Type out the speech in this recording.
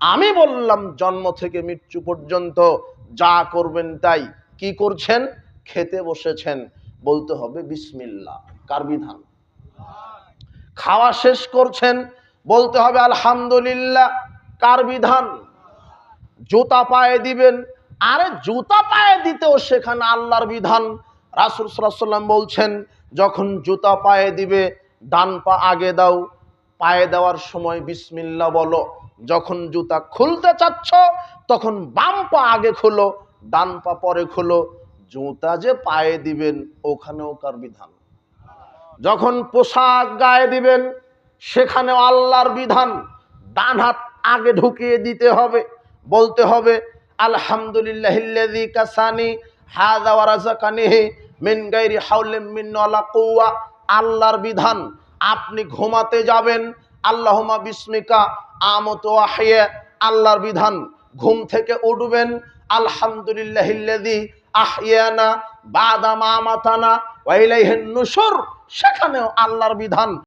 আমি বললাম জন্ম থেকে মৃত্যু পর্যন্ত যা করবেন তাই। কি করছেন? খেতে বসেছেন, বলতে হবে বিসমিল্লাহ। কার বিধান? খাওয়া শেষ করছেন, বলতে হবে আলহামদুলিল্লাহ। কার বিধান? জুতা পায়ে দিবেন, আরে জুতা পায়ে দিতেও সেখানে আল্লাহর বিধান। রাসূল সাল্লাল্লাহু আলাইহি ওয়াসাল্লাম বলছেন, যখন জুতা পায়ে দিবে ডান পা আগে দাও, পায়ে দেওয়ার সময় বিসমিল্লাহ বলো। যখন জুতা খুলতে চাচ্ছ তখন বাম পা আগে খোলো, ডান পা পরে খোলো। জুতা যে পায়ে দিবেন ওখানেও কার বিধান? যখন পোশাক গায়ে দিবেন সেখানেও আল্লাহর বিধান। ডান হাত আগে ঢুকিয়ে দিতে হবে, বলতে হবে আলহামদুলিল্লাহিল্লাযী কাসানি হাযা ওয়া রাযাকানিহি মিন গায়রি হাওলিন মিন্নী ওয়ালা কুওয়া। আল্লাহর বিধান। আপনি ঘুমাতে যাবেন, আল্লাহুম্মা বিসমিকা আমুতু ওয়া আহইয়া। আল্লাহর বিধান। ঘুম থেকে উঠবেন, আলহামদুলিল্লাহিল্লাযী আহইয়ানা বা'দা মা আমাতানা ওয়া ইলাইহিন নুশুর। সেখানেও আল্লাহর বিধান।